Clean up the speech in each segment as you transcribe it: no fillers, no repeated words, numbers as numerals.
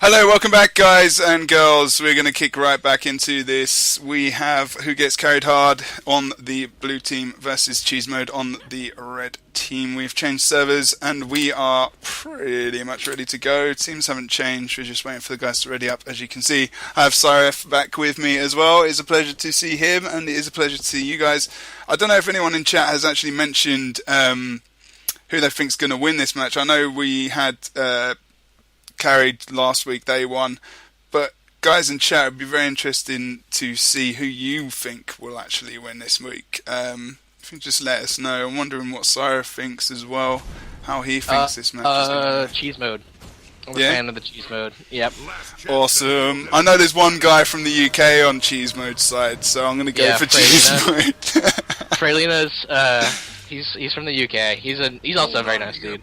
Hello, welcome back, guys and girls. We're going to kick right back into this. We have Who Gets Carried Hard on the blue team versus Cheese Mode on the red team. We've changed servers and we are pretty much ready to go. Teams haven't changed. We're just waiting for the guys to ready up. As you can see, I have Cyref back with me as well. It's a pleasure to see him and it is a pleasure to see you guys. I don't know if anyone in chat has actually mentioned who they think's going to win this match. I know we had carried last week, they won, but guys in chat, it'd be very interesting to see who you think will actually win this week. If you just let us know. I'm wondering what Cyref thinks as well, how he thinks this match is going to Cheese Mode. I'm a fan of the Cheese Mode. Yep. Awesome. I know there's one guy from the UK on Cheese Mode's side, so I'm going to go for Cheese Mode. Fralina's, he's from the UK. He's also a very nice dude.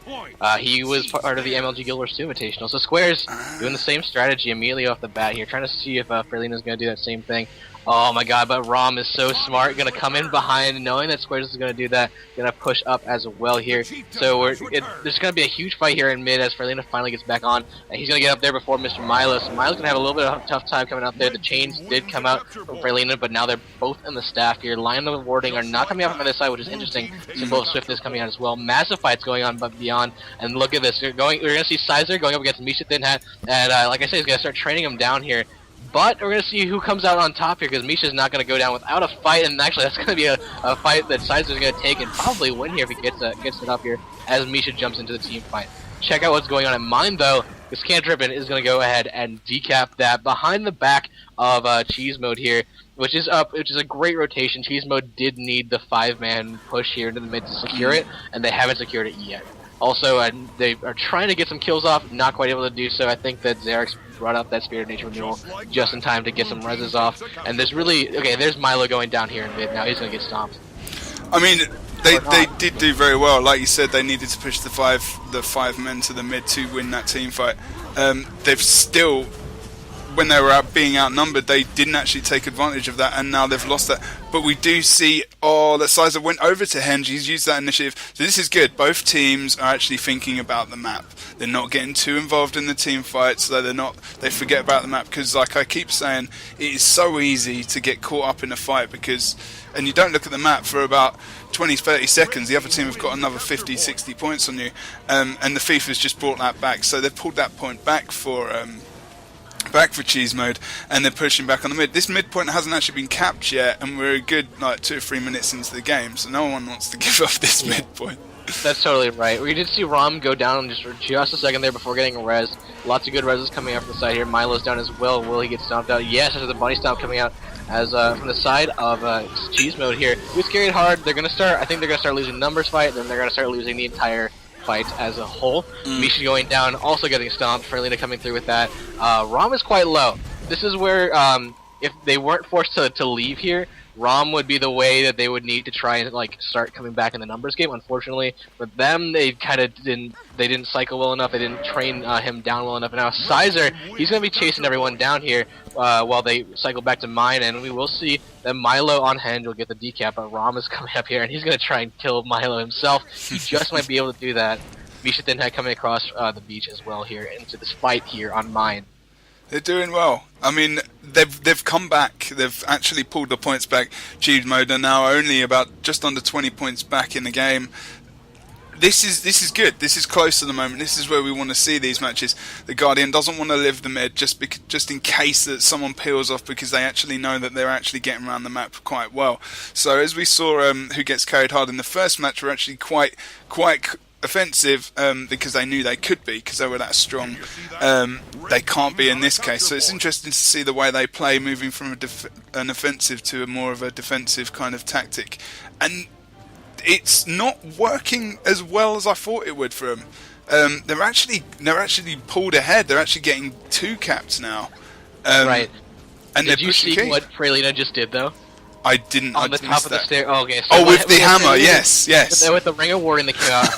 He was part of the MLG Guild Wars 2 Invitational. So Square's doing the same strategy immediately off the bat here, trying to see if Fralina's going to do that same thing. Oh my god, but Rom is so smart, going to come in behind, knowing that Squares is going to do that, going to push up as well here. So there's going to be a huge fight here in mid as Fralina finally gets back on. And he's going to get up there before Mr. Milo. So Milo's going to have a little bit of a tough time coming out there. The chains did come out from Fralina, but now they're both in the staff here. Line of warding are not coming out from the other side, which is interesting. Symbol of Swiftness coming out as well. Massive fights going on but beyond. And look at this. We're going to see Sizer going up against Misha Thin Hat. And like I said, he's going to start training him down here. But we're going to see who comes out on top here, because Misha's not going to go down without a fight, and actually that's going to be a fight that Sizer's going to take and probably win here if he gets it up here as Misha jumps into the team fight. Check out what's going on at mine, though. This Cantrippin is going to go ahead and decap that behind the back of Cheese Mode here, which is a great rotation. Cheese Mode did need the 5-man push here into the mid to secure it, and they haven't secured it yet. Also, they are trying to get some kills off, not quite able to do so. I think that Xerix brought up that Spirit of Nature renewal just in time to get some reses off. And there's there's Milo going down here in mid. Now he's going to get stomped. I mean, they did do very well. Like you said, they needed to push the five men to the mid to win that team fight. They've still, when they were being outnumbered, they didn't actually take advantage of that, and now they've lost that. But we do see, that Sizer went over to Henge. He's used that initiative. So this is good. Both teams are actually thinking about the map. They're not getting too involved in the team fight, so they forget about the map, because like I keep saying, it is so easy to get caught up in a fight, and you don't look at the map for about 20-30 seconds, the other team have got another 50-60 points on you, and the FIFA's just brought that back. So they've pulled that point back for Cheese Mode, and they're pushing back on the mid. This mid point hasn't actually been capped yet, and we're a good 2 or 3 minutes into the game, so no one wants to give up this mid point. That's totally right. We did see Rom go down just for just a second there before getting a res. Lots of good reses coming out from the side here. Milo's down as well. Will he get stomped out? Yes, there's a bunny stomp coming out as from the side of Cheese Mode here. Who's carried hard? I think they're going to start losing numbers fight, then they're going to start losing the entire fight as a whole. Misha going down, also getting stomped. Fralina coming through with that. Rom is quite low. This is where, if they weren't forced to leave here, Rom would be the way that they would need to try and start coming back in the numbers game. Unfortunately, for them, they kind of didn't cycle well enough. They didn't train him down well enough. And now Sizer, he's going to be chasing everyone down here while they cycle back to mine, and we will see that Milo on Henge will get the decap, but Rom is coming up here, and he's going to try and kill Milo himself. He just might be able to do that. Misha Thin Hat coming across the beach as well here into this fight here on mine. They're doing well. I mean, they've come back. They've actually pulled the points back. Cheese Mode are now only about just under 20 points back in the game. This is good. This is close to the moment. This is where we want to see these matches. The Guardian doesn't want to live the mid just in case that someone peels off, because they actually know that they're actually getting around the map quite well. So as we saw, Who Gets Carried Hard in the first match were actually quite offensive, because they knew they could be, because they were that strong. They can't be in this case, so it's interesting to see the way they play, moving from an offensive to more of a defensive kind of tactic, and it's not working as well as I thought it would for them. They're actually pulled ahead. They're actually getting 2 caps now. Right. And did you see what Fralina just did though? I didn't. On the top of the stair. Oh, okay. So with the hammer, yes. With the ring of warding that came out.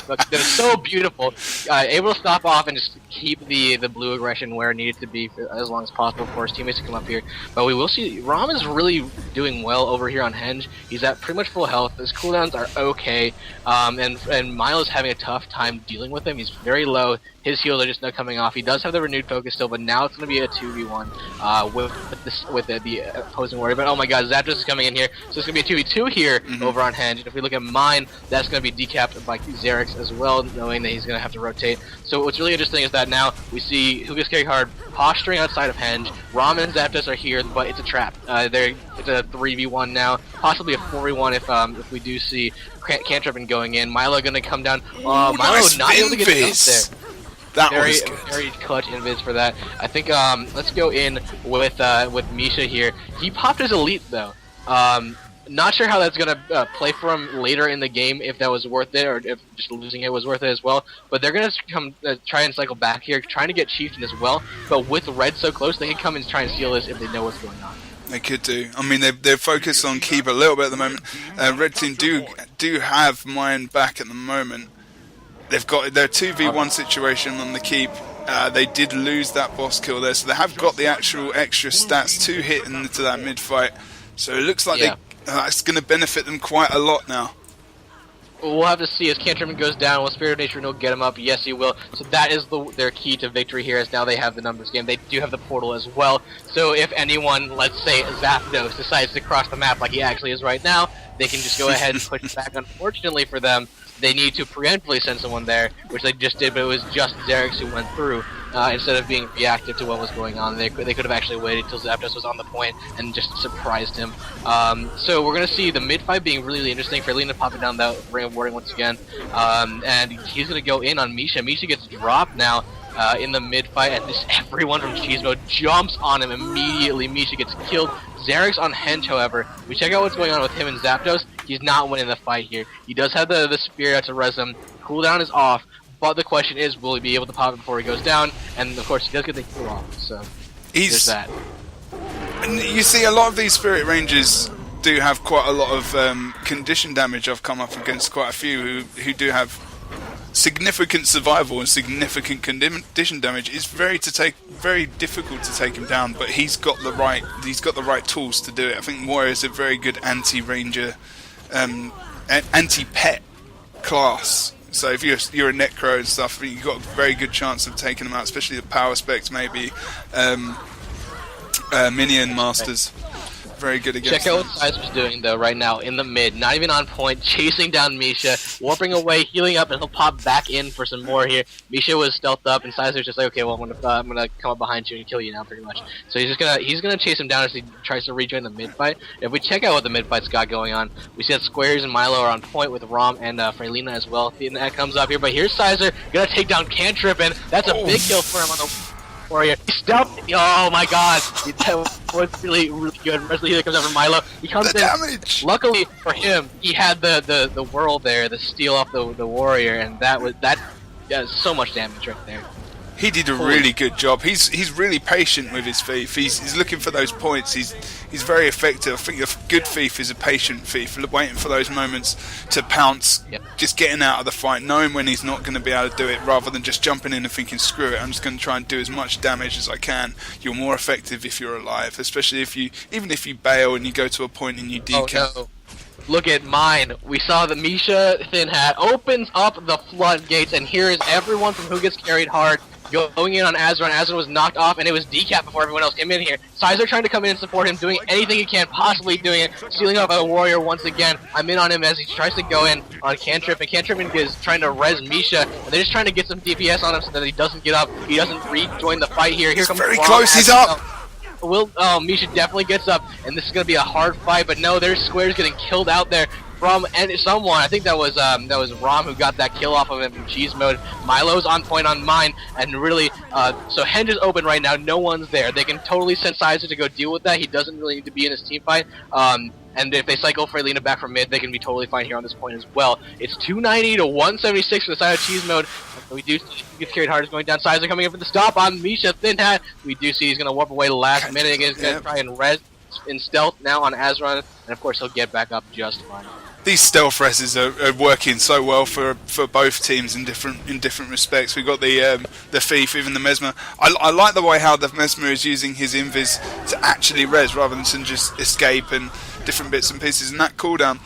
That was so beautiful. Able to stop off and just keep the blue aggression where it needed to be for as long as possible for his teammates to come up here. But we will see. Rom is really doing well over here on Henge. He's at pretty much full health. His cooldowns are okay. And Milo's having a tough time dealing with him. He's very low. His heals are just not coming off. He does have the renewed focus still, but now it's going to be a 2v1 with the opposing warrior. But oh my god, Zapdos is coming in here, so it's going to be a 2v2 here over on Henge. And if we look at mine, that's going to be decapped by Xerix as well, knowing that he's going to have to rotate. So what's really interesting is that now we see who gets carried hard posturing outside of Henge. Rom and Zapdos are here, but it's a trap. It's a 3v1 now, possibly a 4v1 if we do see Cantrip going in. Milo going to come down. Milo nice not able to get it up there. That very, was good. very clutch invis for that. I think let's go in with Misha here. He popped his elite though. Not sure how that's gonna play for him later in the game, if that was worth it, or if just losing it was worth it as well. But they're gonna come try and cycle back here, trying to get Chieftain as well. But with Red so close, they can come and try and steal this if they know what's going on. They could do. I mean, they're focused on keep a little bit at the moment. Red team do have mine back at the moment. They've got their 2v1 situation on the keep. They did lose that boss kill there, so they have got the actual extra stats to hit into that mid fight. So it looks like it's going to benefit them quite a lot now. We'll have to see as Cantrip goes down. Will Spirit of Nature no get him up? Yes, he will. So that is their key to victory here, as now they have the numbers game. They do have the portal as well. So if anyone, let's say Zapdos, decides to cross the map like he actually is right now, they can just go ahead and push it back. Unfortunately for them, they need to preemptively send someone there, which they just did, but it was just Xerix who went through. Instead of being reactive to what was going on, they could have actually waited till Zapdos was on the point and just surprised him. So we're going to see the mid fight being really interesting. Fralina popping down that ring of warding once again, and he's going to go in on Misha. Misha gets dropped now in the mid fight, and just everyone from Cheese Mode jumps on him immediately. Misha gets killed. Xerix on Henge, however, we check out what's going on with him and Zapdos. He's not winning the fight here. He does have the Spirit to res him. Cooldown is off. But the question is, will he be able to pop it before he goes down? And of course, he does get the kill off. So there's that. And you see, a lot of these Spirit Rangers do have quite a lot of condition damage. I've come up against quite a few who do have significant survival and significant condition damage. It's very difficult to take him down, but he's got the right tools to do it. I think Warrior's a very good anti-ranger, anti-pet class. So if you're a Necro and stuff, you've got a very good chance of taking them out, especially the Power Specs, maybe Minion Masters. Very good against Check out what Sizer's doing though right now in the mid, not even on point, chasing down Misha, warping away, healing up, and he'll pop back in for some more here. Misha was stealthed up, and Sizer's just like, okay, well I'm gonna come up behind you and kill you now, pretty much. So he's gonna chase him down as he tries to rejoin the mid fight. If we check out what the mid fight's got going on, we see that Squares and Milo are on point with Rom and Fralina as well. And that comes up here, but here's Sizer gonna take down Cantrip, and that's a big kill for him on the Warrior. He stealth. Oh my god, that was really good. Especially that comes out from Milo. He comes in. Damage. Luckily for him, he had the whirl there, the steal off the Warrior, and that so much damage right there. He did a really good job. He's really patient with his thief. He's looking for those points. He's very effective. I think a good thief is a patient thief, waiting for those moments to pounce, just getting out of the fight, knowing when he's not going to be able to do it, rather than just jumping in and thinking, screw it, I'm just going to try and do as much damage as I can. You're more effective if you're alive, especially even if you bail and you go to a point and you decap. Oh, no. Look at mine. We saw the Misha Thin Hat opens up the floodgates, and here is everyone from Who Gets Carried Hard going in on Azeron. Azeron was knocked off, and it was decapped before everyone else came in here. Sizer trying to come in and support him, doing anything he can, possibly doing it, stealing off a Warrior once again. I'm in on him as he tries to go in on Cantrip, and Cantrip is trying to res Misha, and they're just trying to get some DPS on him so that he doesn't get up, he doesn't rejoin the fight here. Here comes very close, he's up! Misha definitely gets up, and this is going to be a hard fight, but no, there's Squares getting killed out there from someone. I think that was Rom who got that kill off of him from Cheese Mode. Milo's on point on mine, and really, so Henge is open right now, no one's there. They can totally send Sizer to go deal with that. He doesn't really need to be in his team fight. And if they cycle Fralina back from mid, they can be totally fine here on this point as well. It's 290 to 176 for the side of Cheese Mode. We do see Gets Carried Hard is going down. Sizer coming in for the stop on Misha Thin Hat. We do see he's going to warp away the last minute. He's going to try and res in stealth now on Azeron, and of course he'll get back up just fine. These stealth reses are working so well for both teams in different respects. We've got the Thief, even the Mesmer. I like the way how the Mesmer is using his invis to actually res rather than just escape and different bits and pieces. And that cooldown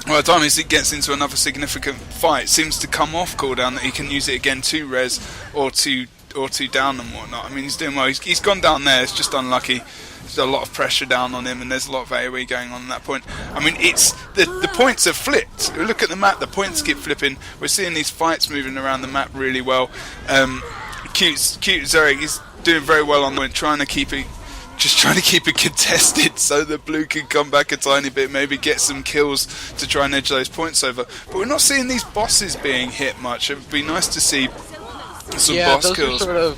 By the time he gets into another significant fight, seems to come off cooldown that he can use it again to res or to down and whatnot. I mean, he's doing well. He's gone down there. It's just unlucky. There's a lot of pressure down on him, and there's a lot of AoE going on at that point. I mean, it's the points have flipped. Look at the map. The points keep flipping. We're seeing these fights moving around the map really well. Cute Zerek is doing very well on the point, trying to keep it contested so that blue can come back a tiny bit, maybe get some kills to try and edge those points over. But we're not seeing these bosses being hit much. It would be nice to see some boss kills. Are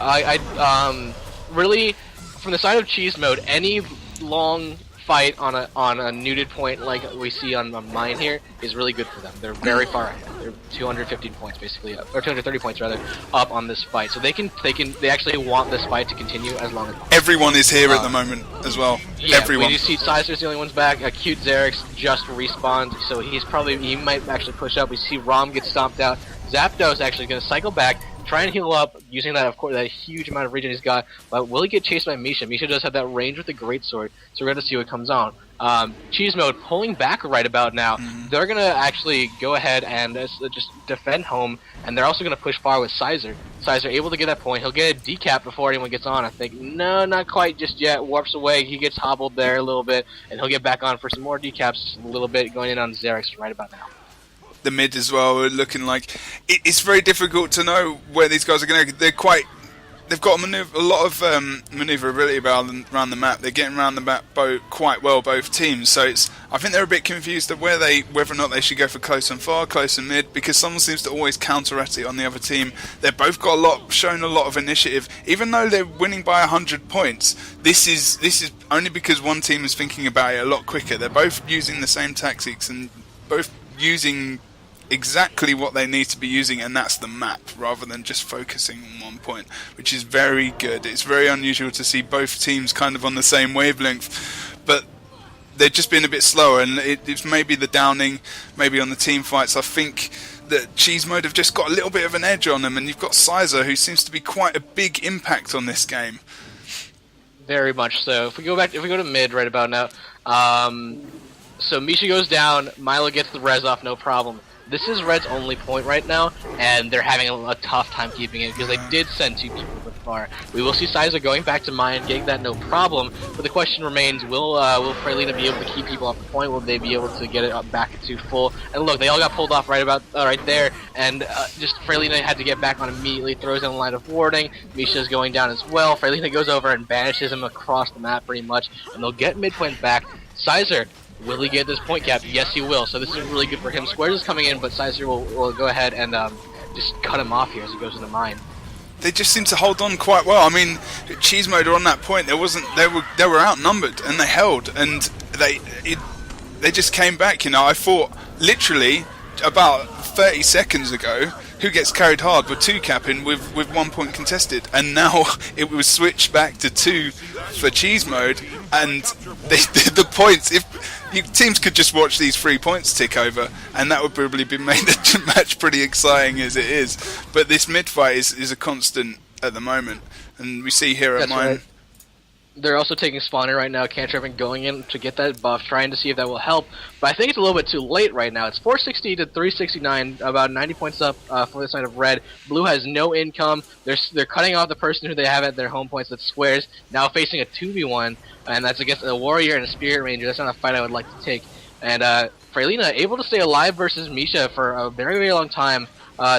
sort of, really, from the side of cheese mode, any long fight on a nuded point like we see on mine here is really good for them. They're very far ahead. They're 215 points basically, or 230 points rather, up on this fight. So they actually want this fight to continue as long as possible. Everyone is here at the moment as well. Yeah, everyone. We see Sizer's the only one's back. Cute Xerix just respawned, so he might actually push up. We see Rom get stomped out. Zapdos actually going to cycle back, try and heal up using that, of course, that huge amount of regen he's got. But will he get chased by Misha? Misha does have that range with the greatsword, so we're going to see what comes on. Cheese mode pulling back right about now. They're going to actually go ahead and just defend home, and they're also going to push far with Sizer. Sizer able to get that point. He'll get a decap before anyone gets on, I think. No, not quite just yet. Warps away. He gets hobbled there a little bit, and he'll get back on for some more decaps a little bit, going in on Xerix right about now. The mid as well are looking like it's very difficult to know where these guys are going to. They've got a lot of maneuverability around the map. They're getting around the map quite well, both teams. So I think they're a bit confused of whether or not they should go for close and far, close and mid, because someone seems to always counteract it on the other team. They've both got shown a lot of initiative, even though they're winning by 100 points. This is only because one team is thinking about it a lot quicker. They're both using the same tactics and both using exactly what they need to be using, and that's the map, rather than just focusing on one point, which is very good. It's very unusual to see both teams kind of on the same wavelength, but they've just been a bit slower, and it's maybe the downing, maybe on the team fights. I think that Cheese Mode have just got a little bit of an edge on them, and you've got Sizer, who seems to be quite a big impact on this game. Very much so. If we go to mid right about now, so Misha goes down, Milo gets the res off, no problem. This is Red's only point right now, and they're having a tough time keeping it because they did send 2 people with far. We will see Sizer going back to mine, getting that no problem, but the question remains, will Frelina be able to keep people off the point? Will they be able to get it up back to full? And look, they all got pulled off right there, and just Frelina had to get back on immediately, throws in a line of warding. Misha's going down as well. Frelina goes over and banishes him across the map pretty much, and they'll get midpoint back. Sizer, will he get this point cap? Yes, he will. So this is really good for him. Squares is coming in, but Sizer will go ahead and just cut him off here as he goes into mine. They just seem to hold on quite well. I mean, Cheese Mode are on that point. They were outnumbered, and they held, and they just came back. You know, I thought literally about 30 seconds ago, who gets carried hard with 2 capping with 1 point contested, and now it was switched back to 2 for Cheese Mode, and the points, teams could just watch these 3 points tick over, and that would probably be made the match pretty exciting as it is. But this mid fight is a constant at the moment, and we see here at mine. Right. They're also taking spawner right now, cantrip and going in to get that buff, trying to see if that will help. But I think it's a little bit too late right now. It's 460 to 369, about 90 points up for the side of red. Blue has no income. They're cutting off the person who they have at their home points, that's Squares, now facing a 2v1, and that's against a warrior and a spirit ranger. That's not a fight I would like to take. And Frelina able to stay alive versus Misha for a very, very long time.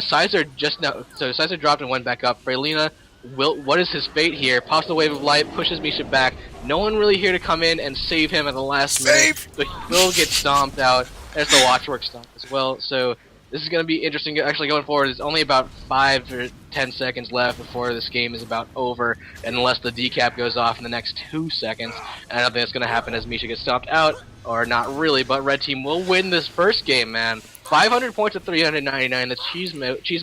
Sizer Sizer dropped and went back up. Frelina, what is his fate here? Pops the wave of light, pushes Misha back. No one really here to come in and save him at the last minute, so he will get stomped out. There's the watchwork stomp as well. So this is going to be interesting. Actually, going forward, there's only about 5 or 10 seconds left before this game is about over, unless the decap goes off in the next 2 seconds. And I don't think that's going to happen as Misha gets stomped out, or not really. But red team will win this first game, man. 500 points to 399. That's Cheese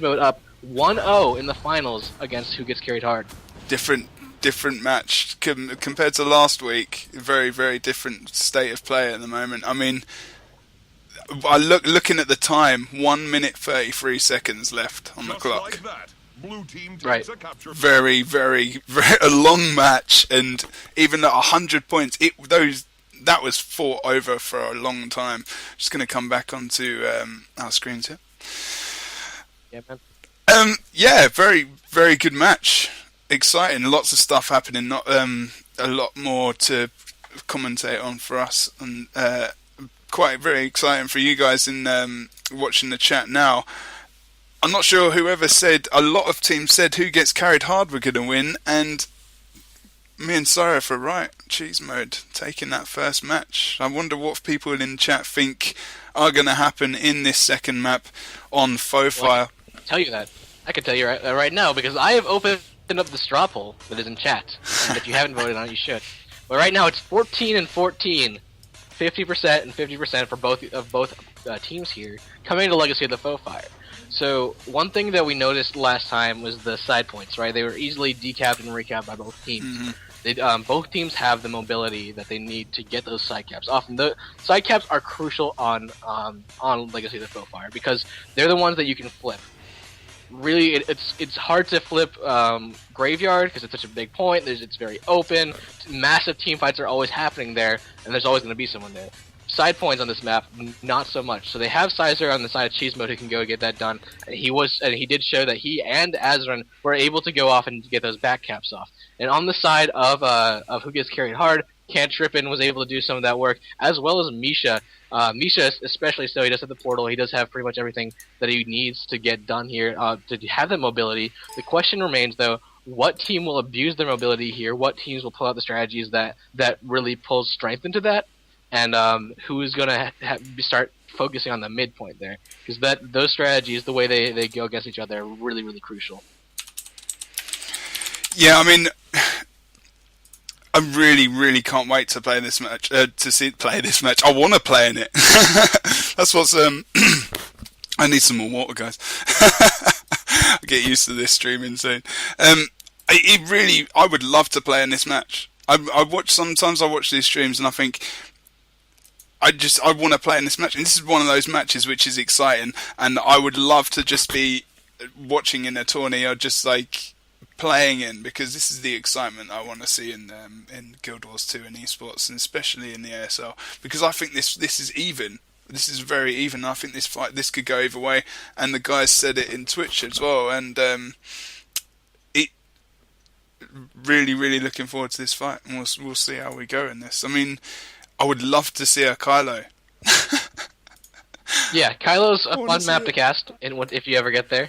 Mode up 1-0 in the finals against who gets carried hard. Different match compared to last week. Very, very different state of play at the moment. I mean, looking at the time, 1 minute 33 seconds left on the clock. Blue team right. Very, very, very a long match, and even at 100 points, that was fought over for a long time. Just going to come back onto our screens here. Yeah, man. Yeah, very, very good match. Exciting. Lots of stuff happening. Not a lot more to commentate on for us, and quite very exciting for you guys in watching the chat now. I'm not sure whoever said, a lot of teams said who gets carried hard we're going to win, and me and Cyrus are right. Cheese mode taking that first match. I wonder what people in chat think are going to happen in this second map on Faux Fire. Well, I can tell you that. I can tell you right now because I have opened up the straw poll that is in chat, and if you haven't voted on it, you should. But right now it's 14 and 14, 50% and 50% for both teams here coming to Legacy of the Faux Fire. So one thing that we noticed last time was the side points, right? They were easily decapped and recapped by both teams. Mm-hmm. Both teams have the mobility that they need to get those side caps. Often the side caps are crucial on Legacy of the Faux Fire because they're the ones that you can flip. Really, it's hard to flip Graveyard because it's such a big point. It's very open. Massive team fights are always happening there, and there's always going to be someone there. Side points on this map, not so much. So they have Sizer on the side of Cheese Mode who can go get that done. And he did show that he and Azran were able to go off and get those back caps off. And on the side of who gets carried hard, Cantrippin was able to do some of that work, as well as Misha. Misha, especially so, he does have the portal. He does have pretty much everything that he needs to get done here to have that mobility. The question remains, though, what team will abuse their mobility here? What teams will pull out the strategies that really pulls strength into that? And who's going to start focusing on the midpoint there? Because those strategies, the way they go against each other, are really, really crucial. Yeah, I mean, I really, really can't wait to play this match. Play this match. I want to play in it. That's what's. I need some more water, guys. I get used to this streaming soon. I would love to play in this match. Sometimes I watch these streams and I think, I want to play in this match. And this is one of those matches which is exciting, and I would love to just be watching in a tourney or just like playing in, because this is the excitement I want to see in Guild Wars 2 and esports, and especially in the ESL, because I think this is even. This is very even. I think this could go either way, and the guys said it in Twitch as well. And it really, really looking forward to this fight, and we'll see how we go in this. I mean, I would love to see a Kylo. Yeah, Kylo's a fun map to cast, if you ever get there.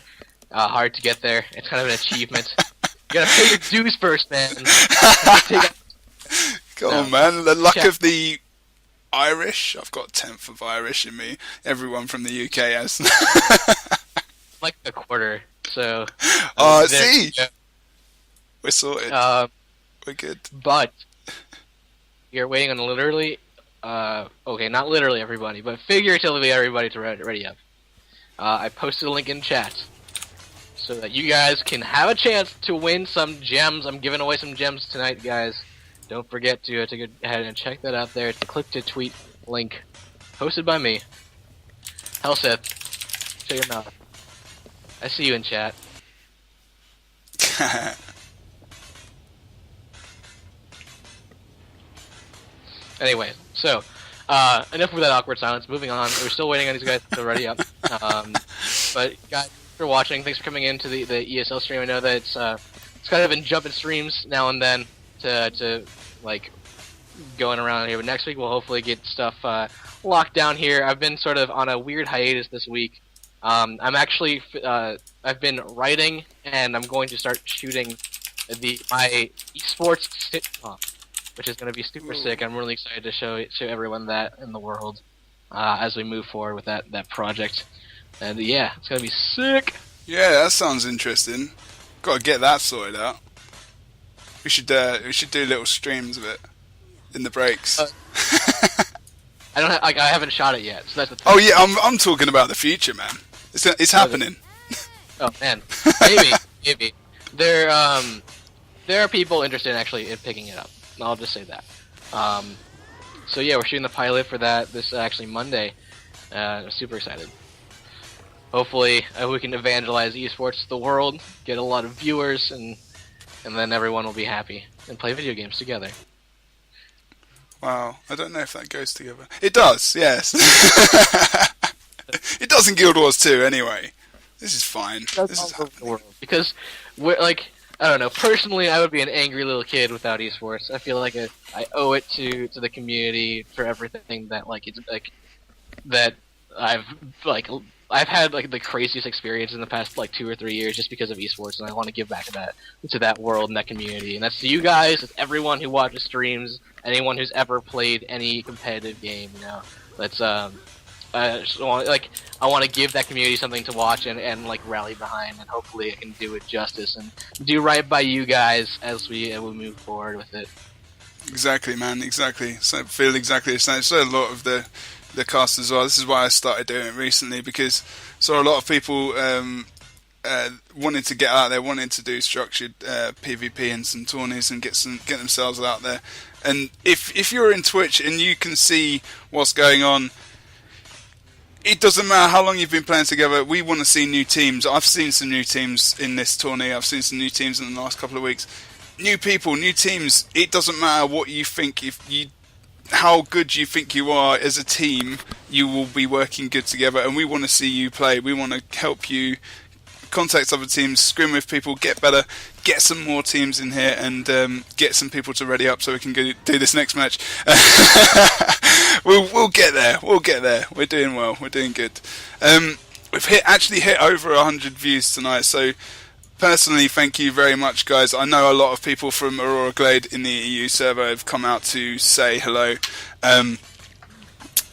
Hard to get there. It's kind of an achievement. You gotta pay your dues first, man. Come on, man. The luck of the Irish. I've got 10th of Irish in me. Everyone from the UK has. Like a quarter, so... see? We're sorted. We're good. But you're waiting on literally... okay, not literally everybody, but figuratively everybody to ready up. I posted a link in chat so that you guys can have a chance to win some gems. I'm giving away some gems tonight, guys. Don't forget to go ahead and check that out there. It's the click to tweet link posted by me. Hellseth, shut your mouth. I see you in chat. Anyway, so enough with that awkward silence. Moving on. We're still waiting on these guys to ready up. But guys, thanks for watching. Thanks for coming into the ESL stream. I know that it's kind of been jumping streams now and then to like going around here. But next week we'll hopefully get stuff locked down here. I've been sort of on a weird hiatus this week. I'm actually I've been writing, and I'm going to start shooting my esports sitcom, which is going to be super sick. I'm really excited to show everyone that in the world as we move forward with that project. And yeah, it's going to be sick. Yeah, that sounds interesting. Got to get that sorted out. We should do little streams of it in the breaks. I haven't shot it yet, so that's the thing. Oh yeah, I'm talking about the future, man. It's happening. Oh man, maybe there are people interested actually in picking it up. I'll just say that. So yeah, we're shooting the pilot for that this actually Monday. I'm super excited. Hopefully we can evangelize esports to the world, get a lot of viewers, and then everyone will be happy and play video games together. Wow, I don't know if that goes together. It does, yes. It does in Guild Wars 2 anyway. This is fine. That's This is all over the happening. world. Because we're like, I don't know. Personally, I would be an angry little kid without esports. I feel like I owe it to the community for everything that like it's like that I've like I've had like the craziest experience in the past like 2 or 3 years just because of esports, and I want to give back to that world and that community. And that's to you guys, it's everyone who watches streams, anyone who's ever played any competitive game. You know, let's I just want I want to give that community something to watch and like rally behind, and hopefully I can do it justice and do right by you guys as we move forward with it. Exactly, man. Exactly. So I feel exactly the same. So a lot of the cast as well. This is why I started doing it recently, because saw a lot of people wanted to get out there, wanted to do structured PvP and some tourneys and get themselves out there. And if you're in Twitch and you can see what's going on, it doesn't matter how long you've been playing together. We want to see new teams. I've seen some new teams in this tourney. I've seen some new teams in the last couple of weeks. New people, new teams. It doesn't matter what you think. How good you think you are as a team, you will be working good together. And we want to see you play. We want to help you contact other teams, scrim with people, get better, get some more teams in here, and get some people to ready up so we can go do this next match. We'll get there. We'll get there. We're doing well. We're doing good. We've actually hit over 100 views tonight, so personally, thank you very much, guys. I know a lot of people from Aurora Glade in the EU server have come out to say hello, and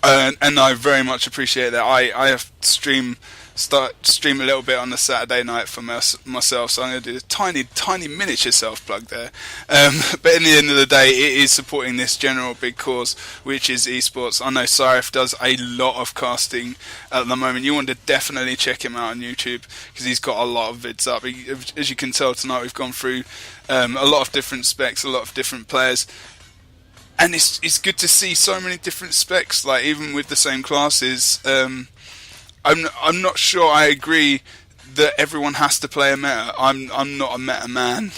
I very much appreciate that. I have stream a little bit on the Saturday night for myself, so I'm going to do a tiny miniature self-plug there. But in the end of the day, it is supporting this general big cause, which is esports. I know Syrif does a lot of casting at the moment. You want to definitely check him out on YouTube, because he's got a lot of vids up. As you can tell tonight, we've gone through a lot of different specs, a lot of different players. And it's good to see so many different specs, like even with the same classes. I'm not sure I agree that everyone has to play a meta. I'm not a meta man.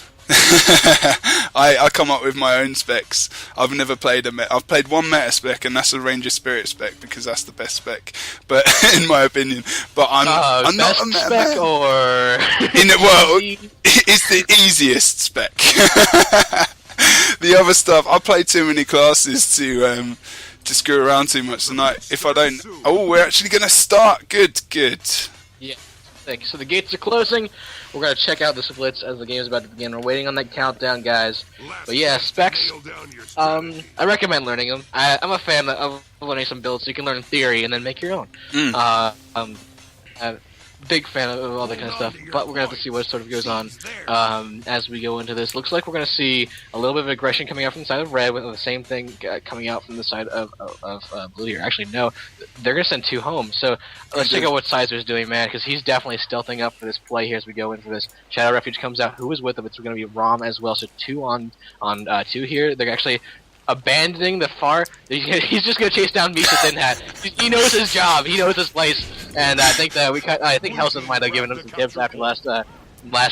I come up with my own specs. I've never played a meta. I've played one meta spec, and that's a Ranger Spirit spec, because that's the best spec. But in my opinion, but I'm not a meta spec man. Or It's the easiest spec. The other stuff, I play too many classes to screw around too much tonight. If I don't... Oh, we're actually going to start. Good. Yeah. So the gates are closing. We're going to check out the splits as the game is about to begin. We're waiting on that countdown, guys. But yeah, specs, I recommend learning them. I'm a fan of learning some builds so you can learn theory and then make your own. Big fan of all that kind of stuff, but we're going to have to see what sort of goes on as we go into this. Looks like we're going to see a little bit of aggression coming out from the side of red, with the same thing coming out from the side of blue here. Actually, no, they're going to send 2 home. So let's check out what Sizer's doing, man, because he's definitely stealthing up for this play here as we go into this. Shadow Refuge comes out. Who is with him? It's going to be Rom as well. So 2 on 2 here. They're actually abandoning the far. He's just gonna chase down Misha Thin Hat. He knows his job. He knows his place. And I think that I think Helseth might have given him some tips after last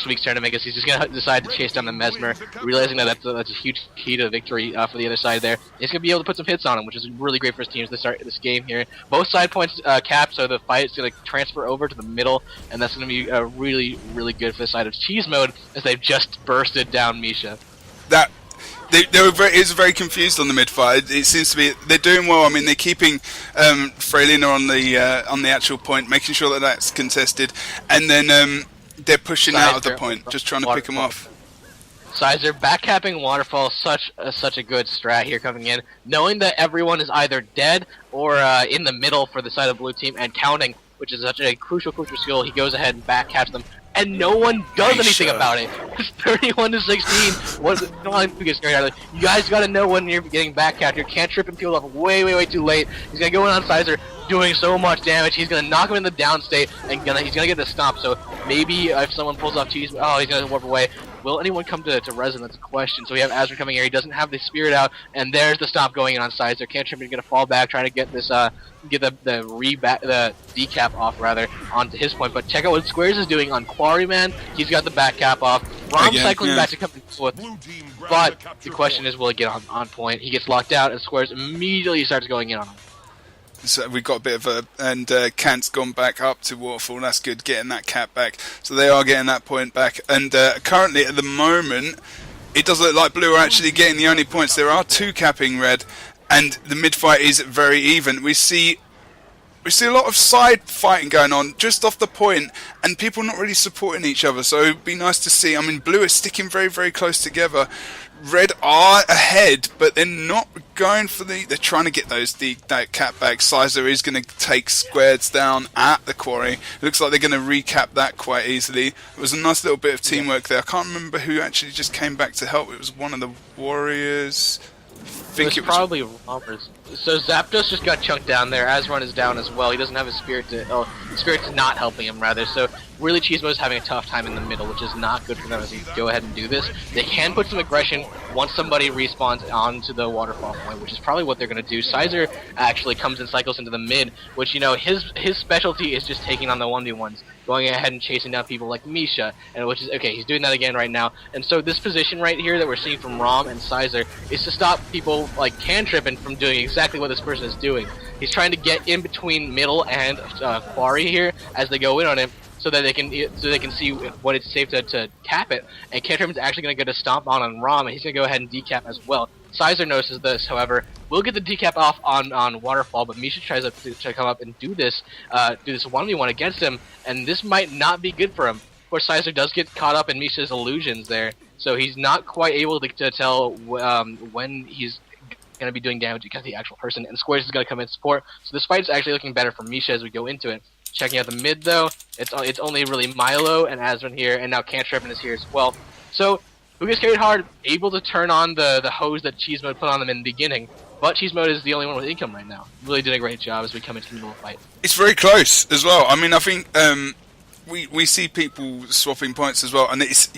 week's tournament, because he's just gonna decide to chase down the Mesmer, realizing that that's a huge key to victory for the other side there. He's gonna be able to put some hits on him, which is really great for his teams to start this game here. Both side points capped, so the fight is gonna transfer over to the middle, and that's gonna be really good for the side of Cheese Mode, as they've just bursted down Misha. They were very confused on the mid fight. It seems to be they're doing well. I mean, they're keeping Freylina on the actual point, making sure that that's contested, and then they're pushing out of the point, just trying to pick them off. Sizer backcapping Waterfall, such a good strat here coming in, knowing that everyone is either dead or in the middle for the side of the blue team, and counting, which is such a crucial skill. He goes ahead and backcaps them, and no one does anything about it. It's 31-16. Don't get scared. You guys gotta know when you're getting backcapped. You can't trip and peel off way too late. He's gonna go in on Sizer, doing so much damage. He's gonna knock him in the down state, and he's gonna get the stomp. So maybe if someone pulls off Cheese, he's gonna warp away. Will anyone come to resin? That's a question. So we have Azure coming here. He doesn't have the spirit out, and there's the stomp going in on Sizer. Can't trip and get a fall back, trying to get this get the decap off rather onto his point. But check out what Squares is doing on Quarryman. He's got the back cap off. Rom Again, cycling yeah. back to come in fourth, but the question is, will it get on point? He gets locked out, and Squares immediately starts going in on him. So we've got a bit of a... And Kant's gone back up to Waterfall. That's good, getting that cap back. So they are getting that point back. And currently, at the moment, it does look like Blue are actually getting the only points. There are 2 capping Red, and the mid-fight is very even. We see a lot of side fighting going on just off the point, and people not really supporting each other. So it'd be nice to see. I mean, Blue are sticking very, very close together. Red are ahead, but they're not going for the... They're trying to get that cap back. Sizer is going to take Squares down at the quarry. It looks like they're going to recap that quite easily. It was a nice little bit of teamwork there. I can't remember who actually just came back to help. It was one of the Warriors. I think it was probably Rompers. So Zapdos just got chunked down there. Azron is down as well. He doesn't have his Spirit to... Oh, Spirit's not helping him, rather. So really Cheesemo's having a tough time in the middle, which is not good for them as they go ahead and do this. They can put some aggression once somebody respawns onto the waterfall point, which is probably what they're going to do. Sizer actually comes and cycles into the mid, which, you know, his specialty is just taking on the 1v1s, going ahead and chasing down people like Misha, and which is, okay, he's doing that again right now. And so this position right here that we're seeing from Rom and Sizer is to stop people like Cantrippin from doing exactly what this person is doing. He's trying to get in between middle and Quarry here as they go in on him, so that they can see when it's safe to cap it. And Cantrippin's actually going to get a stomp on Rom, and he's going to go ahead and decap as well. Sizer notices this, however, will get the decap off on Waterfall, but Misha tries to come up and do this 1v1 against him, and this might not be good for him. Of course, Sizer does get caught up in Misha's illusions there, so he's not quite able to tell when he's going to be doing damage against the actual person, and Squares is going to come in support. So this fight is actually looking better for Misha as we go into it. Checking out the mid though, it's only really Milo and Azran here, and now Cantrippin is here as well. So who gets carried hard, able to turn on the hose that Cheese Mode put on them in the beginning, but Cheese Mode is the only one with income right now. Really did a great job as we come into the middle of the fight. It's very close as well. I mean, I think we see people swapping points as well, and it's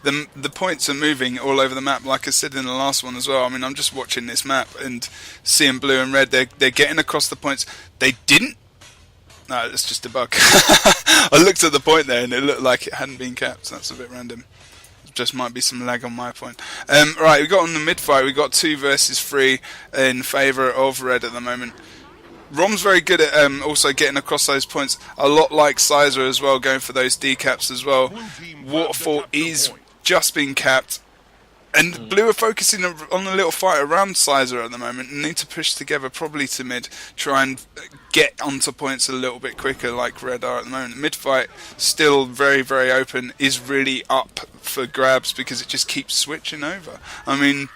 the points are moving all over the map. Like I said in the last one as well. I mean, I'm just watching this map and seeing Blue and Red. They're getting across the points. They didn't. No, it's just a bug. I looked at the point there and it looked like it hadn't been capped. So that's a bit random. Just might be some lag on my point. Right, we got on the mid fight. We got 2 versus 3 in favour of Red at the moment. Rom's very good at also getting across those points. A lot like Sizer as well, going for those decaps as well. Waterfall is just being capped. And Blue are focusing on a little fight around Sizer at the moment and need to push together probably to mid, try and get onto points a little bit quicker like Red are at the moment. Mid fight, still very, very open, is really up for grabs because it just keeps switching over. I mean,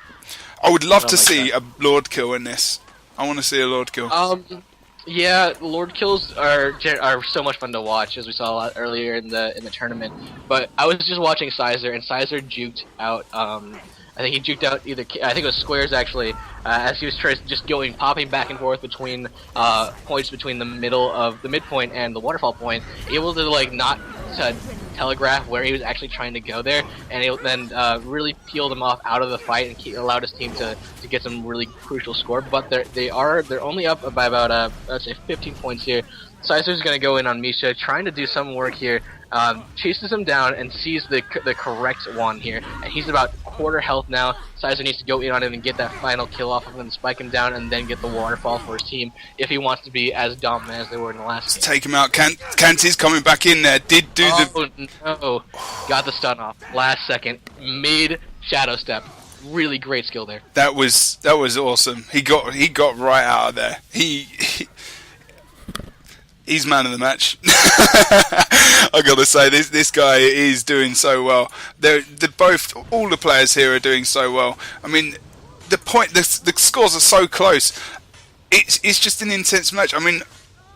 I would love to see a Lord kill in this. I want to see a Lord kill. Yeah, Lord kills are so much fun to watch, as we saw a lot earlier in the tournament. But I was just watching Sizer, and Sizer juked out. I think he juked out I think it was Squares actually, as he was just popping back and forth between points between the midpoint and the waterfall point, able to not to telegraph where he was actually trying to go there, and it then really peeled him off out of the fight and allowed his team to get some really crucial score. But they're only up by about let's say 15 points here. Sizer's going to go in on Misha, trying to do some work here. Chases him down and sees the correct one here, and he's about quarter health now. Sizer needs to go in on him and get that final kill off of him and spike him down, and then get the waterfall for his team if he wants to be as dominant as they were in the last game. Take him out. Kanti's coming back in there. No. Got the stun off last second. Made shadow step. Really great skill there. That was awesome. He got right out of there. He's man of the match. I gotta say, this guy is doing so well. All the players here are doing so well. I mean, the scores are so close. It's just an intense match. I mean,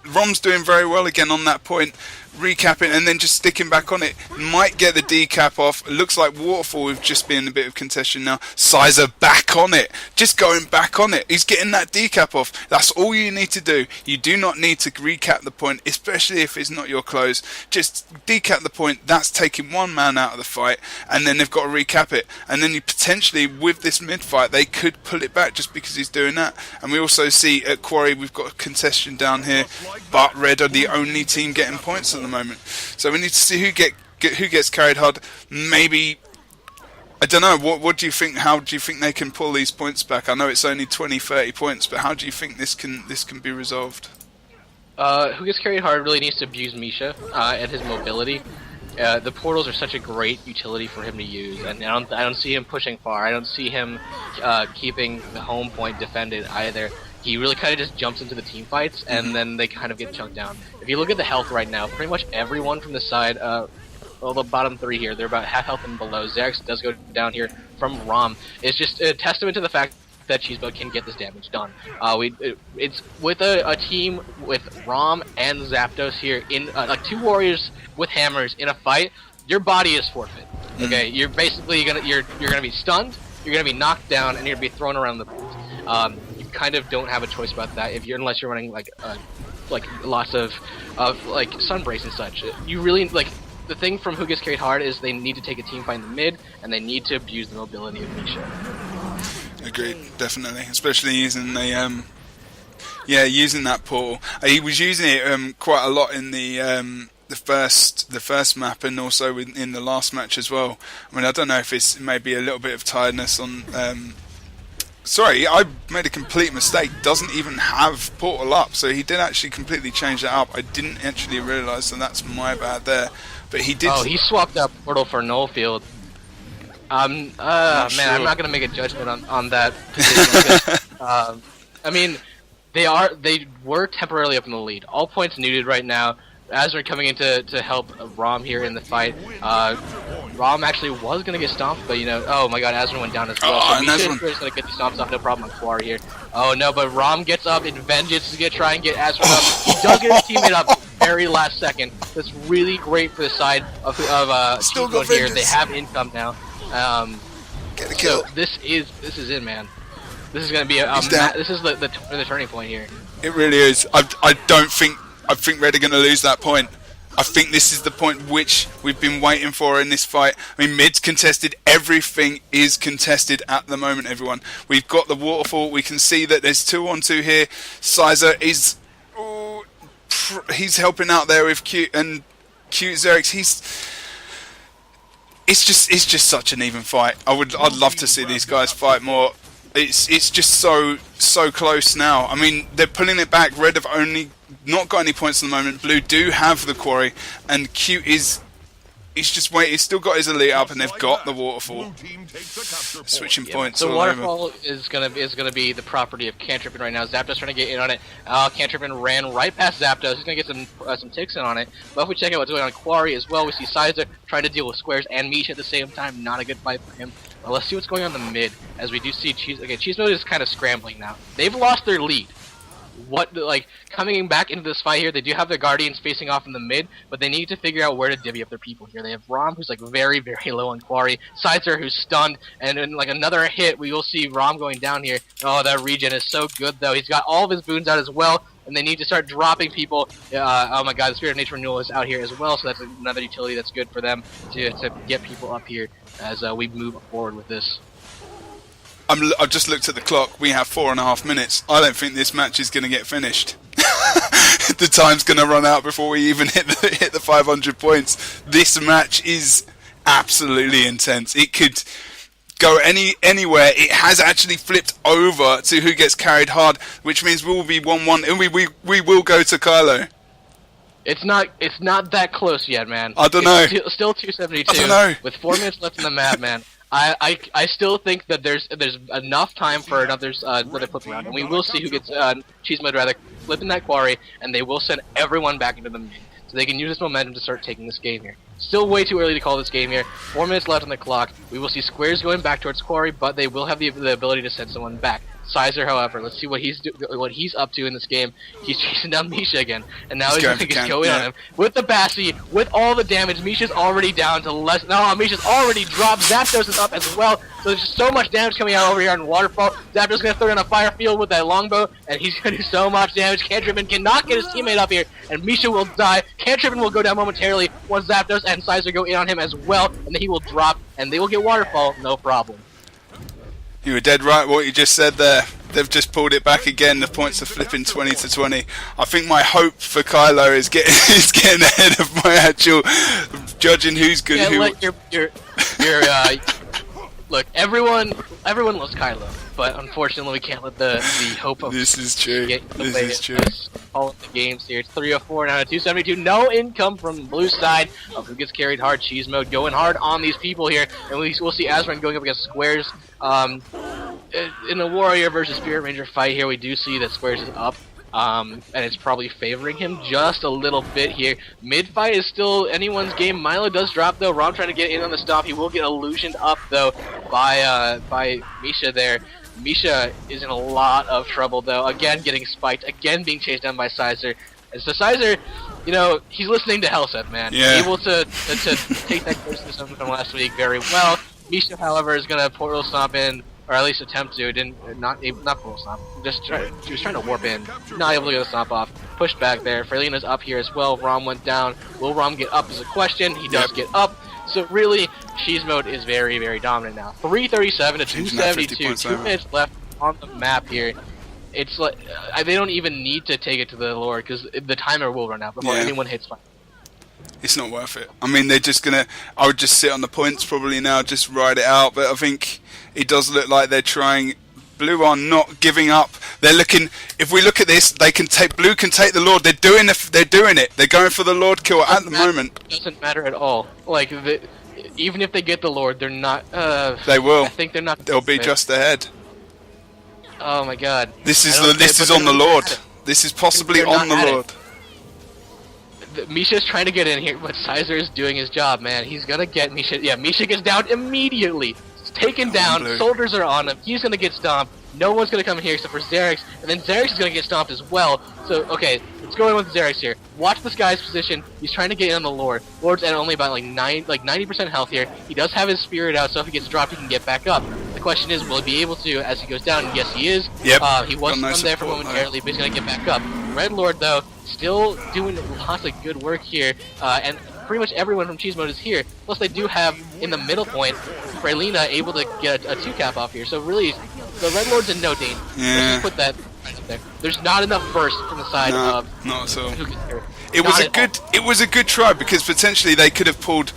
Rom's doing very well again on that point, recapping and then just sticking back on it. Might get the decap off. It looks like Waterfall have just been in a bit of contention now. Sizer back on it, just going back on it. He's getting that decap off. That's all you need to do. You do not need to recap the point, especially if it's not your close. Just decap the point. That's taking one man out of the fight, and then they've got to recap it. And then you potentially, with this mid fight, they could pull it back just because he's doing that. And we also see at Quarry we've got a contestation down here, but Red are the only team getting points at the moment. So we need to see who who gets carried hard. Maybe, I don't know. What do you think? How do you think they can pull these points back? I know it's only 20, 30 points, but how do you think this can be resolved? Who gets carried hard really needs to abuse Misha and his mobility. The portals are such a great utility for him to use, and I don't see him pushing far. I don't see him keeping the home point defended either. He really kind of just jumps into the team fights, and then they kind of get chunked down. If you look at the health right now, pretty much everyone from the side, well, the bottom three here, they're about half health and below. Xerx does go down here from Rom. It's just a testament to the fact that Cheesebug can get this damage done. It's with a team with Rom and Zapdos here in like two warriors with hammers in a fight. Your body is forfeit. Okay, you're basically you're gonna be stunned, you're gonna be knocked down, and you're gonna be thrown around the board. You kind of don't have a choice about that unless you're running like lots of like Sunbrace and such. You really the thing from Who Gets Carried Hard is they need to take a team fight in the mid, and they need to abuse the mobility of Misha. Agreed, definitely, especially using the using that portal. He was using it quite a lot in the first map, and also in the last match as well. I mean, I don't know if it's maybe a little bit of tiredness on. Sorry, I made a complete mistake. Doesn't even have portal up, so he did actually completely change that up. I didn't actually realise, so that's my bad there. But he did. Oh, he swapped out portal for Nullfield. Man, I'm not gonna make a judgment on that position. I mean, they were temporarily up in the lead. All points needed right now. As we're coming in to help Rom here in the fight, Rom actually was gonna get stomped, but oh my god, Azrin went down as well. So Misha is gonna get the stomps off, no problem on Quarry here. Oh no, but Rom gets up in vengeance to try and get Azrin up. He does get his teammate up very last second. That's really great for the side of Cheesebone here. They have income now. Get the kill. So this is it, man. This is gonna be this is the turning point here. It really is. I think Red are going to lose that point. I think this is the point which we've been waiting for in this fight. I mean, mid's contested. Everything is contested at the moment, everyone. We've got the waterfall. We can see that there's 2-on-2 here. Sizer is... he's helping out there with Cute Xerx. It's just such an even fight. I'd love to see these guys fight more. It's just so close now. I mean, they're pulling it back. Red have only not got any points at the moment. Blue do have the quarry, and Cute he's still got his elite up, and they've got the waterfall. Switching points. The waterfall is gonna be the property of Cantrippin right now. Zapdos trying to get in on it. Cantrippin ran right past Zapdos. He's gonna get some ticks in on it. But if we check out what's going on Quarry as well, we see Sizer trying to deal with Squares and Misha at the same time. Not a good fight for him. Well, let's see what's going on in the mid, as we do see Cheesebone is kind of scrambling now. They've lost their lead. Coming back into this fight here, they do have their Guardians facing off in the mid, but they need to figure out where to divvy up their people here. They have Rom, who's very, very low on Quarry, Sizer, who's stunned, and in another hit, we will see Rom going down here. Oh, that regen is so good, though. He's got all of his boons out as well, and they need to start dropping people. Oh my god, the Spirit of Nature Renewal is out here as well, so that's another utility that's good for them to get people up here as we move forward with this. I've just looked at the clock. We have 4.5 minutes. I don't think this match is going to get finished. The time's going to run out before we even hit the 500 points. This match is absolutely intense. It could go anywhere. It has actually flipped over to Who Gets Carried Hard, which means we will be 1-1, and we will go to Kylo. It's not that close yet, man. I don't know. Still 272. I don't know. With 4 minutes left in the map, man. I still think that there's enough time for another flip round, and we will see who gets Cheese Mode rather flipping that Quarry, and they will send everyone back into the mid, so they can use this momentum to start taking this game here. Still way too early to call this game here. 4 minutes left on the clock. We will see Squares going back towards Quarry, but they will have the ability to send someone back. Sizer, however, let's see what he's up to in this game. He's chasing down Misha again, and now he's going to go in on him with the Bassi, with all the damage. Misha's already down to less. No, Misha's already dropped. Zapdos is up as well. So there's just so much damage coming out over here on Waterfall. Zapdos going to throw in a fire field with that longbow, and he's going to do so much damage. Cantrippin cannot get his teammate up here, and Misha will die. Cantrippin will go down momentarily once Zapdos and Sizer go in on him as well, and then he will drop, and they will get Waterfall, no problem. You were dead right what you just said there. They've just pulled it back again. The points are flipping 20-20. I think my hope for Kylo is getting ahead of my actual judging who's good. Yeah, who? let your look. Everyone loves Kylo, but unfortunately, we can't let the hope of This is true. This is true. All of the games here. It's 304 now to 272. No income from blue side. Who gets carried hard? Cheese Mode going hard on these people here, and we'll see Azran going up against Squares. In a Warrior versus Spirit Ranger fight here, we do see that Squares is up. And it's probably favoring him just a little bit here. Mid fight is still anyone's game. Milo does drop though. Rom trying to get in on the stop. He will get illusioned up though by Misha there. Misha is in a lot of trouble though. Again getting spiked. Again being chased down by Sizer. And so Sizer, he's listening to Helseth, man. Yeah. Able to take that criticism from last week very well. Misha, however, is gonna portal stomp in. Or at least attempt to. Not full stomp. She was trying to warp in. Not able to get the stomp off. Pushed back there. Frelina's up here as well. Rom went down. Will Rom get up is a question. He does get up. So really, Cheese Mode is very, very dominant now. 337 to 272. 2 minutes left on the map here. It's like they don't even need to take it to the Lord because the timer will run out before anyone hits 5. It's not worth it. I mean, they're just gonna. I would just sit on the points probably now, just ride it out. But I think it does look like they're trying. Blue are not giving up. They're looking. If we look at this, they can take. Blue can take the Lord. They're doing it. They're going for the Lord kill at the moment. It doesn't matter at all. Like even if they get the Lord, they're not. They will. I think they're not. They'll be just ahead. Oh my God. This is on the Lord. This is possibly on the Lord. Misha's trying to get in here, but Sizer is doing his job, man. He's gonna get Misha. Yeah, Misha gets down immediately. He's taken down. Blue. Soldiers are on him. He's gonna get stomped. No one's gonna come in here except for Xerix, and then Xerix is gonna get stomped as well. So, okay, let's go in with Xerix here. Watch this guy's position. He's trying to get in on the Lord. Lord's at only about like 90% health here. He does have his spirit out, so if he gets dropped, he can get back up. The question is, will he be able to as he goes down? Yes, he is. Yep. He was there for momentarily, but he's gonna get back up. Red Lord, though, still doing lots of good work here, and pretty much everyone from Cheese Mode is here. Plus, they do have, in the middle point, Frelina able to get a 2-cap off here. So really, the Red Lord's in no danger. Yeah. Let's just put that right there. There's not enough burst from the side of not at all. who gets hurt. It was a good try because potentially they could have pulled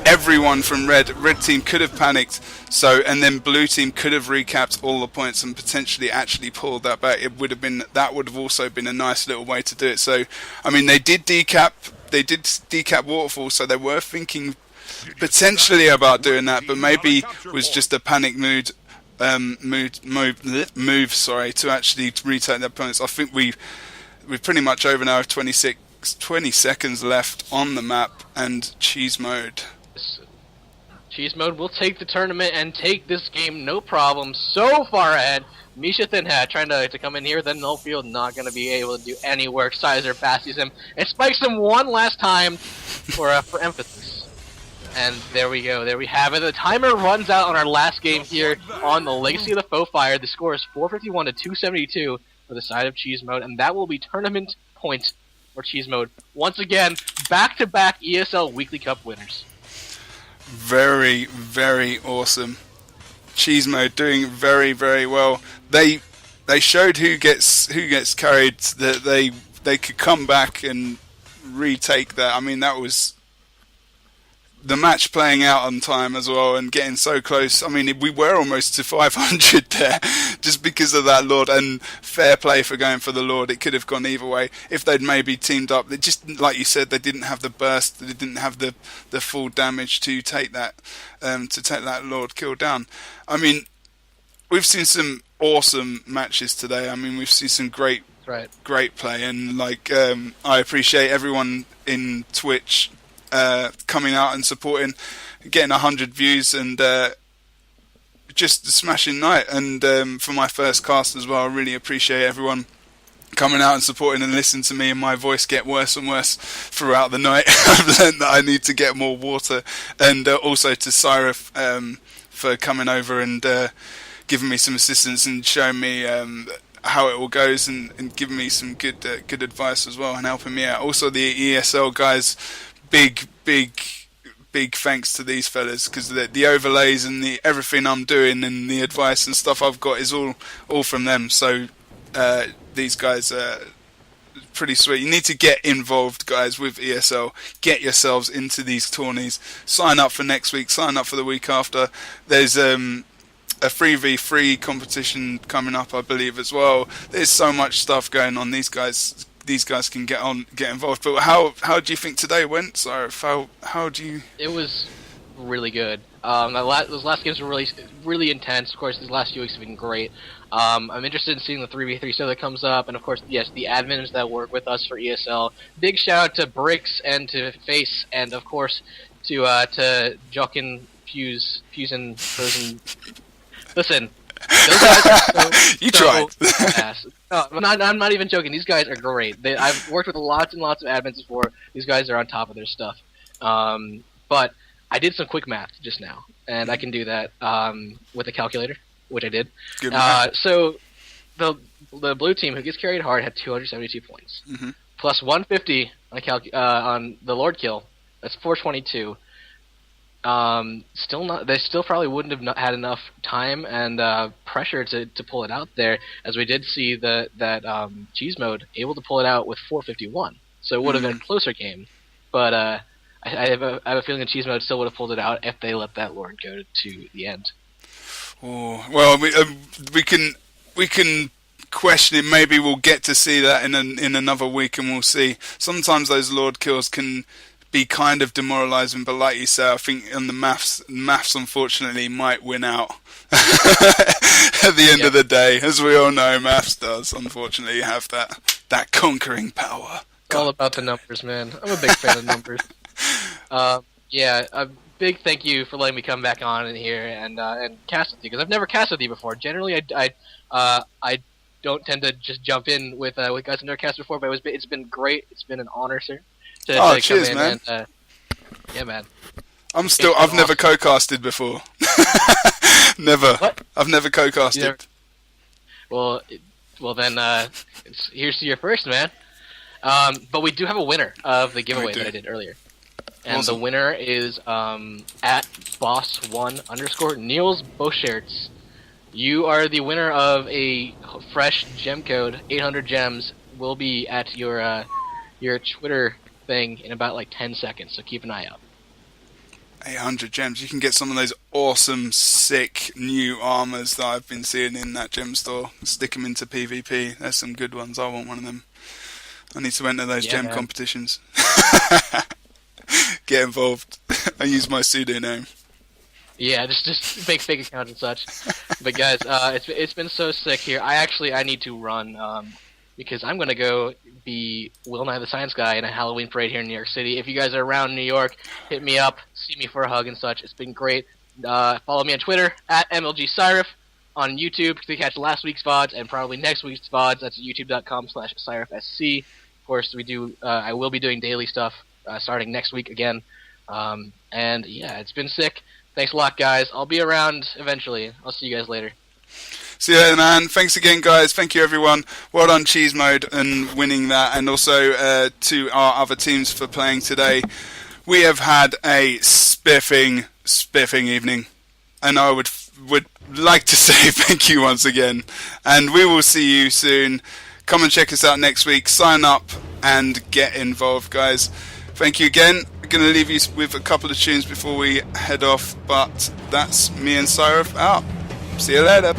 everyone from red. Red team could have panicked, and then blue team could have recapped all the points and potentially actually pulled that back. That would have also been a nice little way to do it. So, I mean, they did decap Waterfall, so they were thinking potentially about doing that, but maybe was just a panic move. Sorry, to actually retake their opponents. I think we're pretty much over now. 20 seconds left on the map, and Cheese Mode. Cheese Mode will take the tournament and take this game, no problem. So far ahead. Misha Thin Hat trying to come in here, then Nullfield not going to be able to do any work. Sizer passes him and spikes him one last time for emphasis. And there we go. There we have it. The timer runs out on our last game here on the Legacy of the Faux Fire. The score is 451 to 272 for the side of Cheese Mode, and that will be tournament points for Cheese Mode. Once again, back-to-back ESL Weekly Cup winners. Very, very awesome. Cheese Mode doing very, very well. They showed who gets carried, that they could come back and retake that. I mean, that was the match playing out on time as well and getting so close. I mean, we were almost to 500 there just because of that Lord, and fair play for going for the Lord. It could have gone either way if they'd maybe teamed up. They just, like you said, they didn't have the burst, they didn't have the full damage to take that Lord kill down. I mean, we've seen some awesome matches today. I mean, we've seen some great play, and I appreciate everyone in Twitch coming out and supporting, getting 100 views, and just a smashing night. And for my first cast as well, I really appreciate everyone coming out and supporting and listening to me and my voice get worse and worse throughout the night. I've learned that I need to get more water, and also to Syra for coming over and giving me some assistance and showing me how it all goes, and giving me some good advice as well and helping me out. Also the ESL guys, big thanks to these fellas, because the overlays and the everything I'm doing and the advice and stuff I've got is all from them. So these guys pretty sweet. You need to get involved, guys, with ESL. Get yourselves into these tourneys. Sign up for next week. Sign up for the week after. There's a 3v3 competition coming up, I believe, as well. There's so much stuff going on. These guys can get involved. But how do you think today went? Sorry, how do you? It was really good. Those last games were really intense. Of course, these last few weeks have been great. I'm interested in seeing the 3v3 stuff that comes up, and of course, yes, the admins that work with us for ESL. Big shout out to Bricks and to Face, and of course to Jokin, Fuse, and Frozen. Listen, those guys are You tried. ass. No, I'm not even joking. These guys are great. I've worked with lots and lots of admins before. These guys are on top of their stuff. But I did some quick math just now, and I can do that with a calculator, which I did. Good math. So the blue team, who gets carried hard, had 272 points, plus 150 on the Lord kill. That's 422. They still probably wouldn't have had enough time and pressure to pull it out there, as we did see that Cheese Mode able to pull it out with 451. So it would have been a closer game, but I have a feeling that Cheese Mode still would have pulled it out if they let that Lord go to the end. Oh, well, we can question it. Maybe we'll get to see that in another week, and we'll see. Sometimes those Lord kills can be kind of demoralising, but like you say, I think on the maths unfortunately might win out at the end of the day. As we all know, maths does unfortunately have that conquering power. It's all about the numbers, man. I'm a big fan of numbers. Yeah, a big thank you for letting me come back on in here and cast with you, because I've never cast with you before. Generally, I don't tend to just jump in with guys I've never cast before, but it's been great. It's been an honor, sir. To cheers, come in man. And, yeah, man. I've never co-casted before. Never. What? I've never co-casted. Well, then here's to your first, man. But we do have a winner of the giveaway that I did earlier. And awesome. The winner is at boss1_ Niels Boschertz. You are the winner of a fresh gem code. 800 gems will be at your Twitter thing in about like 10 seconds, so keep an eye out. 800 gems. You can get some of those awesome, sick new armors that I've been seeing in that gem store. Stick them into PvP. There's some good ones. I want one of them. I need to enter those gem competitions. Get involved. I use my pseudonym. Yeah, just make fake accounts and such. But guys, it's been so sick here. I need to run because I'm gonna go be Will Nye the Science Guy in a Halloween parade here in New York City. If you guys are around New York, hit me up, see me for a hug and such. It's been great. Follow me on Twitter at MLGSyrif, on YouTube to catch last week's VODs and probably next week's VODs. That's youtube.com/SyrifSC. Of course, I will be doing daily stuff starting next week again. And yeah, it's been sick. Thanks a lot, guys. I'll be around eventually. I'll see you guys later. See you later, man. Thanks again, guys. Thank you, everyone. Well done, Cheese Mode, and winning that, and also to our other teams for playing today. We have had a spiffing evening, and I would like to say thank you once again. And we will see you soon. Come and check us out next week. Sign up and get involved, guys. Thank you again. I'm going to leave you with a couple of tunes before we head off, but that's me and Syrif out. See you later.